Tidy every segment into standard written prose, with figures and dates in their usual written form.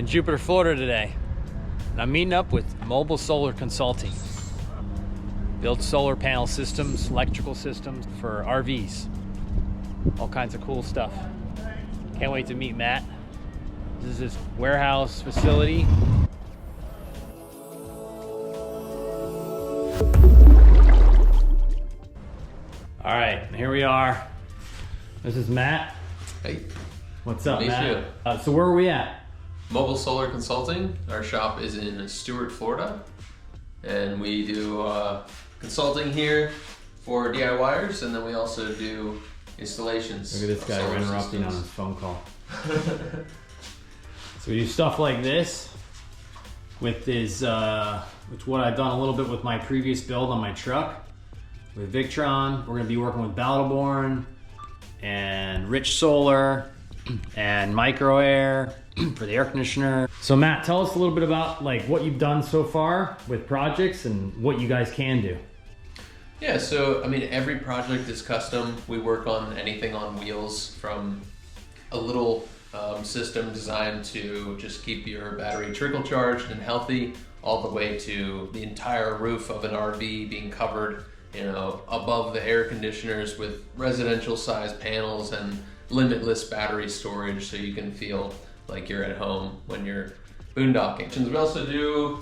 in Jupiter, Florida today. And I'm meeting up with Mobile Solar Consulting. Build solar panel systems, electrical systems for RVs. All kinds of cool stuff. Can't wait to meet Matt. This is his warehouse facility. All right, here we are. This is Matt. Hey. What's up, Nice to Matt? So where are we at? Mobile Solar Consulting. Our shop is in Stuart, Florida. And we do consulting here for DIYers, and then we also do installations. Look at this guy interrupting on his phone call. So we do stuff like this with his, which what I've done a little bit with my previous build on my truck. With Victron, we're gonna be working with Battleborn and Rich Solar and Micro Air for the air conditioner. So Matt, tell us a little bit about like what you've done so far with projects and what you guys can do. Yeah, so I mean, every project is custom. We work on anything on wheels, from a little system designed to just keep your battery trickle charged and healthy, all the way to the entire roof of an RV being covered, you know, above the air conditioners with residential size panels and limitless battery storage, so you can feel like you're at home when you're boondocking. We also do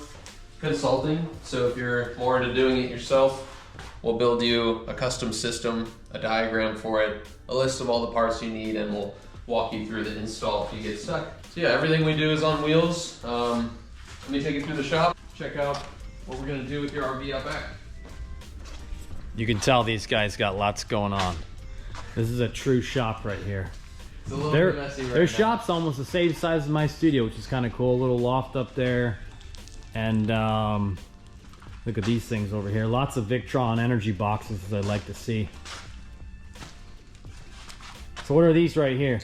consulting, so if you're more into doing it yourself, we'll build you a custom system, a diagram for it, a list of all the parts you need, and we'll walk you through the install if you get stuck. So yeah, everything we do is on wheels. Let me take you through the shop, check out what we're gonna do with your RV out back. You can tell these guys got lots going on. This is a true shop right here. It's a little bit messy right now. Their shop's almost the same size as my studio, which is kind of cool. A little loft up there. And look at these things over here. Lots of Victron energy boxes, as I like to see. So what are these right here?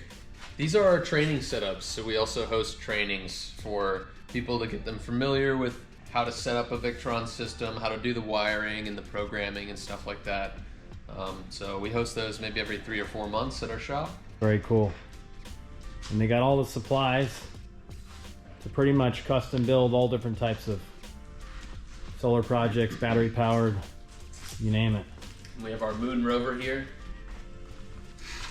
These are our training setups. So we also host trainings for people to get them familiar with how to set up a Victron system, how to do the wiring and the programming and stuff like that. So we host those maybe every 3 or 4 months at our shop. Very cool. And they got all the supplies to pretty much custom build all different types of solar projects, battery powered, you name it. We have our Moon Rover here.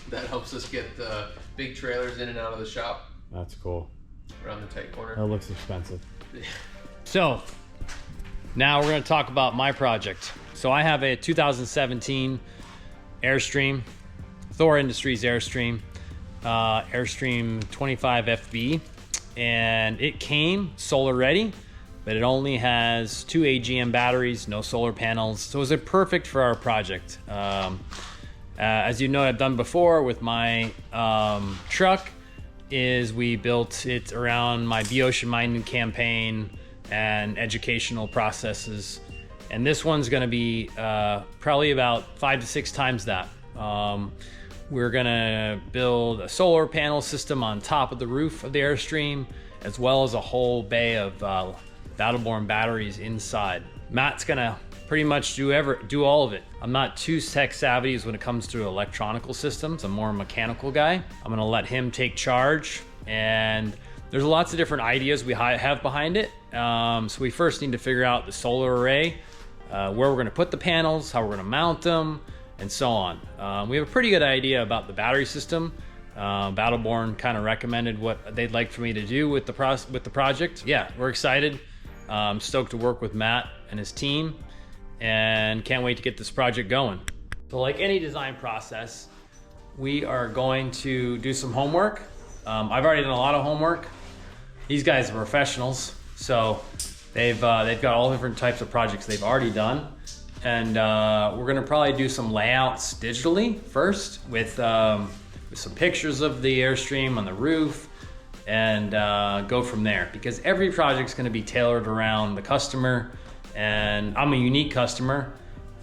That helps us get the big trailers in and out of the shop. That's cool. Around the tight corner. That looks expensive. So now we're going to talk about my project. So I have a 2017 Airstream, Thor Industries Airstream, Airstream 25 FB, and it came solar ready, but it only has 2 AGM batteries, no solar panels. So it was perfect for our project. As you know, I've done before with my truck, is we built it around my Be Ocean Minded campaign and educational processes. And this one's gonna be probably about 5 to 6 times that. We're gonna build a solar panel system on top of the roof of the Airstream, as well as a whole bay of Battleborn batteries inside. Matt's gonna pretty much do all of it. I'm not too tech savvy when it comes to electronical systems. I'm more a mechanical guy. I'm gonna let him take charge, and there's lots of different ideas we have behind it. So we first need to figure out the solar array, where we're gonna put the panels, how we're gonna mount them, and so on. We have a pretty good idea about the battery system. Battleborn kind of recommended what they'd like for me to do with the project. Yeah, we're excited. I'm stoked to work with Matt and his team, and can't wait to get this project going. So like any design process, we are going to do some homework. I've already done a lot of homework. These guys are professionals, so they've got all different types of projects they've already done. And we're gonna probably do some layouts digitally first with some pictures of the Airstream on the roof, and go from there, because every project's gonna be tailored around the customer, and I'm a unique customer,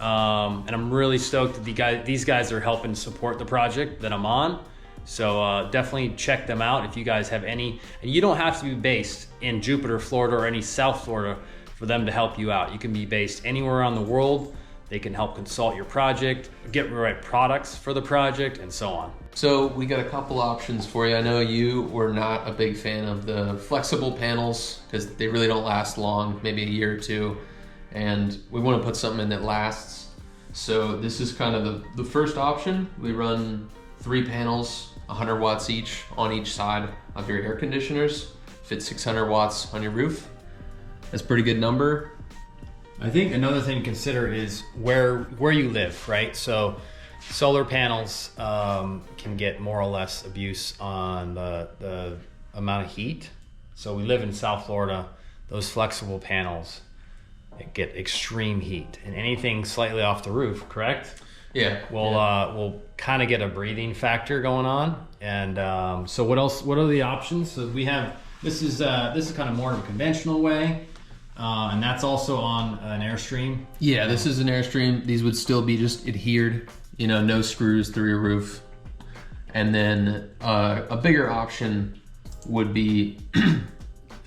and I'm really stoked that these guys are helping support the project that I'm on. So definitely check them out if you guys have any, and you don't have to be based in Jupiter, Florida, or any South Florida for them to help you out. You can be based anywhere around the world. They can help consult your project, get the right products for the project, and so on. So we got a couple options for you. I know you were not a big fan of the flexible panels because they really don't last long, maybe a year or two. And we want to put something in that lasts. So this is kind of the first option. We run 3 panels, 100 watts each on each side of your air conditioners. Fit 600 watts on your roof. That's a pretty good number. I think another thing to consider is where you live, right? So solar panels can get more or less abuse on the amount of heat. So we live in South Florida. Those flexible panels get extreme heat, and anything slightly off the roof, correct? Yeah. We'll kind of get a breathing factor going on. And so what else? What are the options? So we have this is kind of more of a conventional way. And that's also on an Airstream. Yeah, this is an Airstream. These would still be just adhered, no screws through your roof. And then a bigger option would be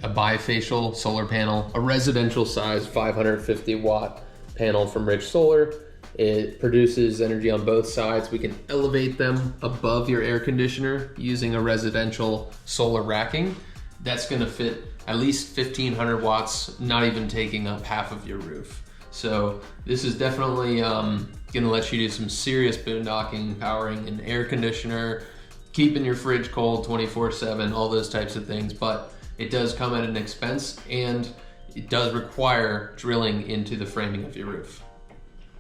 a bifacial solar panel, a residential size 550 watt panel from Rich Solar. It produces energy on both sides. We can elevate them above your air conditioner using a residential solar racking. That's gonna fit at least 1500 watts, not even taking up half of your roof. So this is definitely gonna let you do some serious boondocking, powering an air conditioner, keeping your fridge cold 24/7, all those types of things. But it does come at an expense, and it does require drilling into the framing of your roof.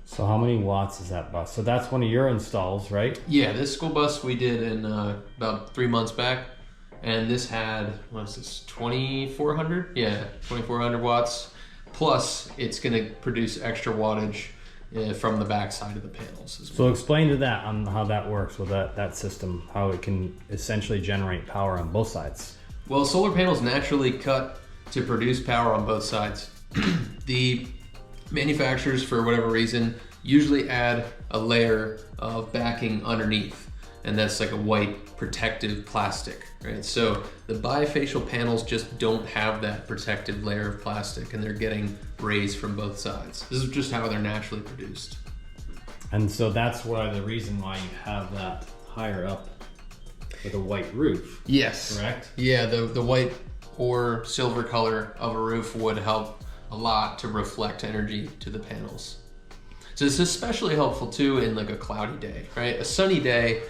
So how many watts is that bus? So that's one of your installs, right? Yeah, this school bus we did in about 3 months back. And this had, what is this, 2,400? Yeah, 2,400 watts. Plus, it's gonna produce extra wattage from the back side of the panels as well. So explain to that on how that works with that system, how it can essentially generate power on both sides. Well, solar panels naturally cut to produce power on both sides. The manufacturers, for whatever reason, usually add a layer of backing underneath, and that's like a white protective plastic, right? So the bifacial panels just don't have that protective layer of plastic, and they're getting rays from both sides. This is just how they're naturally produced. And so that's why the reason why you have that higher up with a white roof. Yes. Correct? Yeah, the white or silver color of a roof would help a lot to reflect energy to the panels. So it's especially helpful too in like a cloudy day, right? A sunny day,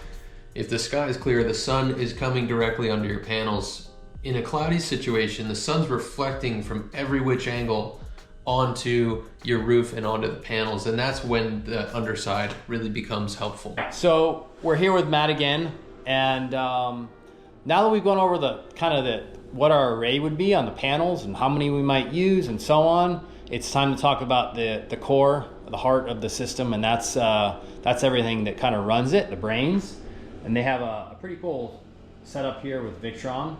if the sky is clear, the sun is coming directly under your panels. In a cloudy situation, the sun's reflecting from every which angle onto your roof and onto the panels, and that's when the underside really becomes helpful. So we're here with Matt again, and now that we've gone over what our array would be on the panels and how many we might use and so on, it's time to talk about the core, the heart of the system, and that's everything that kind of runs it, the brains. And they have a pretty cool setup here with Victron,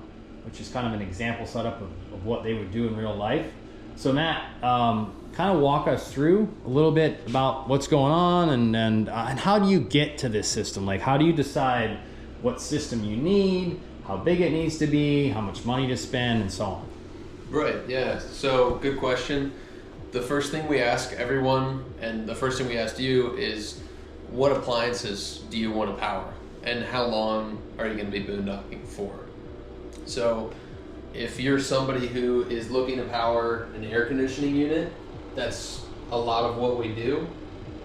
which is kind of an example setup of what they would do in real life. So Matt, kind of walk us through a little bit about what's going on and how do you get to this system? Like, how do you decide what system you need, how big it needs to be, how much money to spend, and so on? Right, yeah, so good question. The first thing we ask everyone, and the first thing we asked you, is what appliances do you want to power? And how long are you going to be boondocking for? So if you're somebody who is looking to power an air conditioning unit, that's a lot of what we do.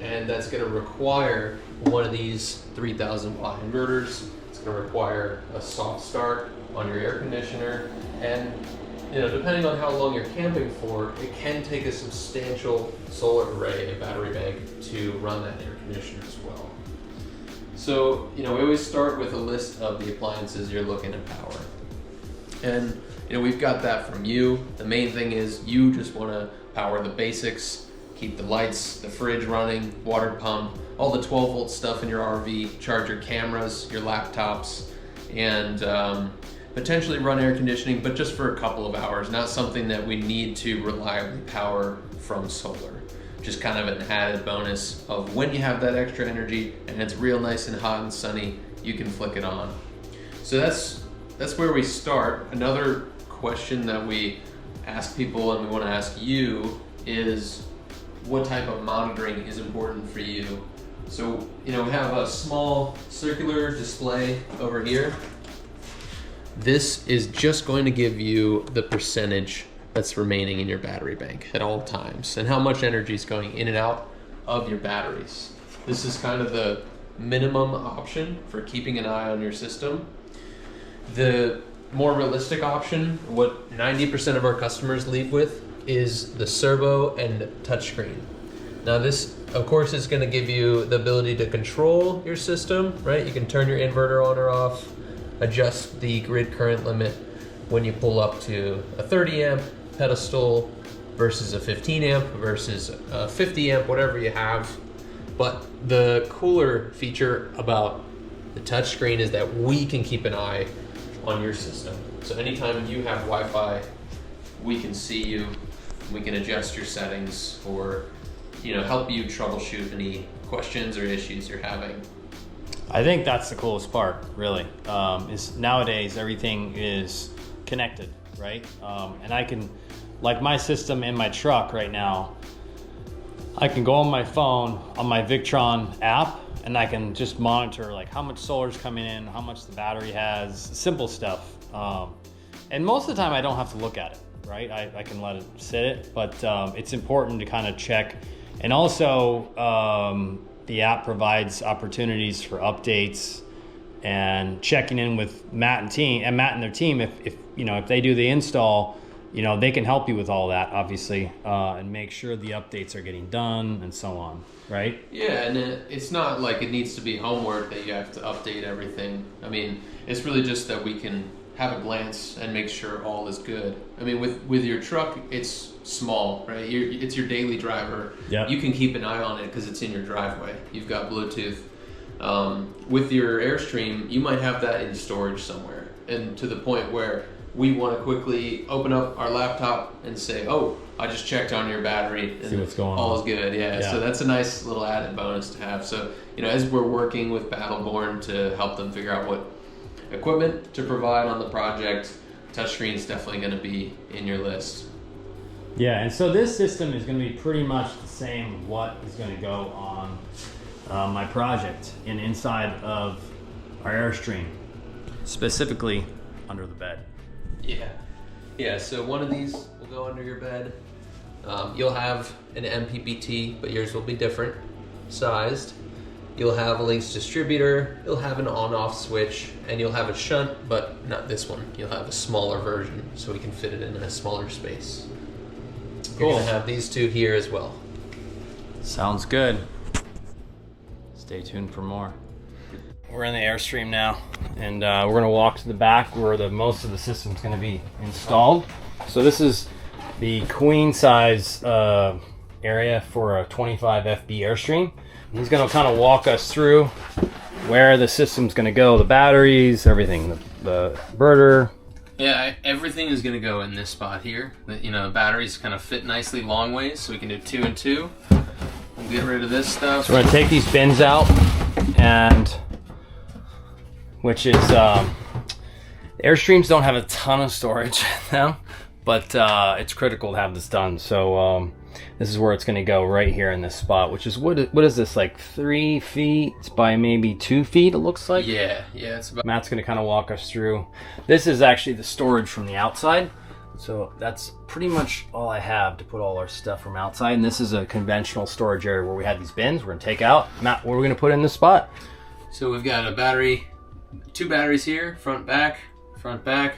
And that's going to require one of these 3,000 watt inverters. It's going to require a soft start on your air conditioner. And depending on how long you're camping for, it can take a substantial solar array and battery bank to run that air conditioner as well. So, we always start with a list of the appliances you're looking to power. And, we've got that from you. The main thing is you just want to power the basics, keep the lights, the fridge running, water pump, all the 12 volt stuff in your RV, charge your cameras, your laptops, and potentially run air conditioning, but just for a couple of hours, not something that we need to reliably power from solar. Just kind of an added bonus of when you have that extra energy and it's real nice and hot and sunny, you can flick it on. So that's where we start. Another question that we ask people and we want to ask you is, what type of monitoring is important for you. So, we have a small circular display over here. This is just going to give you the percentage that's remaining in your battery bank at all times and how much energy is going in and out of your batteries. This is kind of the minimum option for keeping an eye on your system. The more realistic option, what 90% of our customers leave with, is the servo and touchscreen. Now this, of course, is going to give you the ability to control your system, right? You can turn your inverter on or off, adjust the grid current limit when you pull up to a 30 amp pedestal versus a 15 amp versus a 50 amp, whatever you have. But the cooler feature about the touchscreen is that we can keep an eye on your system. So anytime you have Wi-Fi, we can see you, we can adjust your settings, or help you troubleshoot any questions or issues you're having. I think that's the coolest part, really. Is nowadays everything is connected, right? And I can, like my system in my truck right now, I can go on my phone on my Victron app, and I can just monitor like how much solar's coming in, how much the battery has, simple stuff. And most of the time I don't have to look at it, right? I can let it sit, but it's important to kind of check. And also the app provides opportunities for updates and checking in with Matt and their team. If they do the install, they can help you with all that, obviously, and make sure the updates are getting done and so on, right? Yeah, and it's not like it needs to be homework that you have to update everything. I mean, it's really just that we can have a glance and make sure all is good. I mean, with your truck, it's small, right? It's your daily driver. Yep. You can keep an eye on it because it's in your driveway. You've got Bluetooth. With your Airstream, you might have that in storage somewhere, and to the point where we want to quickly open up our laptop and say, oh, I just checked on your battery and see what's going all on. is good. Yeah, so that's a nice little added bonus to have. So, as we're working with Battleborn to help them figure out what equipment to provide on the project, touchscreen is definitely going to be in your list. Yeah, and so this system is going to be pretty much the same what is going to go on my project and inside of our Airstream, specifically under the bed. Yeah, so one of these will go under your bed. You'll have an MPPT, but yours will be different sized. You'll have a Lynx distributor, you'll have an on-off switch, and you'll have a shunt, but not this one. You'll have a smaller version, so we can fit it in a smaller space. You're gonna have these two here as well. Sounds good. Stay tuned for more. We're in the Airstream now, and we're gonna walk to the back where most of the system's gonna be installed. So this is the queen size area for a 25 FB Airstream. He's gonna kind of walk us through where the system's gonna go, the batteries, everything, the inverter. Yeah, everything is gonna go in this spot here. The batteries kind of fit nicely long ways, so we can do 2 and 2. We'll get rid of this stuff. So we're gonna take these bins out, and which is Airstreams don't have a ton of storage in them, but it's critical to have this done. So this is where it's going to go, right here in this spot, which is what is this, like 3 feet by maybe 2 feet, it looks like. Yeah, it's about. Matt's going to kind of walk us through. This is actually the storage from the outside, so that's pretty much all I have to put all our stuff from outside. And this is a conventional storage area where we had these bins we're going to take out. Matt, what are we going to put in this spot? So we've got a battery, 2 batteries here, front back.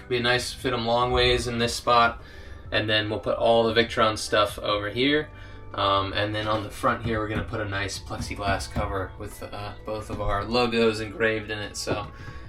Be nice to fit them long ways in this spot. And then we'll put all the Victron stuff over here. And then on the front here, we're gonna put a nice plexiglass cover with both of our logos engraved in it. So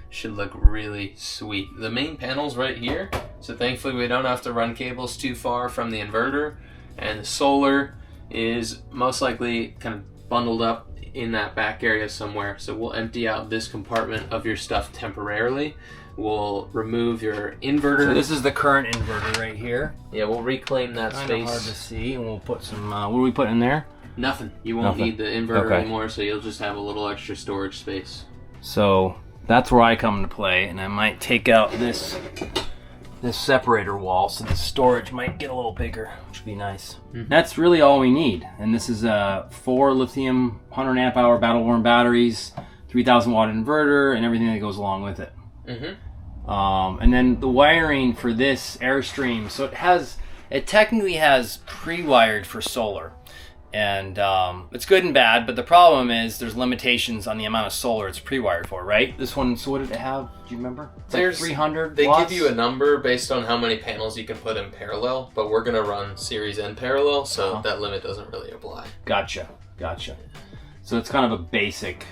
should look really sweet. The main panel's right here. So thankfully we don't have to run cables too far from the inverter. And the solar is most likely kind of bundled up in that back area somewhere. So we'll empty out this compartment of your stuff temporarily. We'll remove your inverter. So this is the current inverter right here. Yeah, we'll reclaim that Kind space. of hard to see, and we'll put some. What do we put in there? Nothing. You won't Nothing. need the inverter Okay. anymore, so you'll just have a little extra storage space. So that's where I come into play, and I might take out this this separator wall, so the storage might get a little bigger, which would be nice. That's really all we need. And this is 4 lithium 100 amp hour battle-worn batteries, 3,000 watt inverter, and everything that goes along with it. And then the wiring for this Airstream, so it technically has pre-wired for solar. And it's good and bad, but the problem is there's limitations on the amount of solar it's pre-wired for, right? This one, so what did it have? Do you remember? It's like 300 They watts? give you a number based on how many panels you can put in parallel, but we're going to run series and parallel, so that limit doesn't really apply. Gotcha. So it's kind of a basic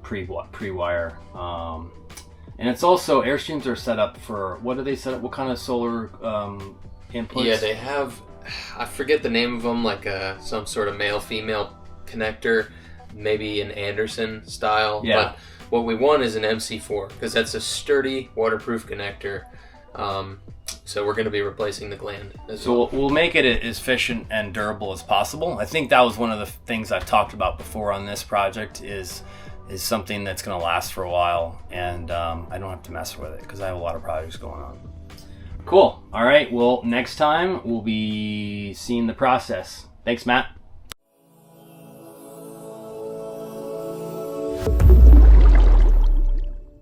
pre-wire. And it's also, Airstreams are set up for, what do they set up? What kind of solar inputs? Yeah, they have, I forget the name of them, like some sort of male-female connector, maybe an Anderson style. Yeah. But what we want is an MC4, because that's a sturdy, waterproof connector. So we're going to be replacing the gland as well. So we'll make it as efficient and durable as possible. I think that was one of the things I've talked about before on this project is something that's going to last for a while, and I don't have to mess with it because I have a lot of projects going on. Cool. All right. Well, next time we'll be seeing the process. Thanks, Matt.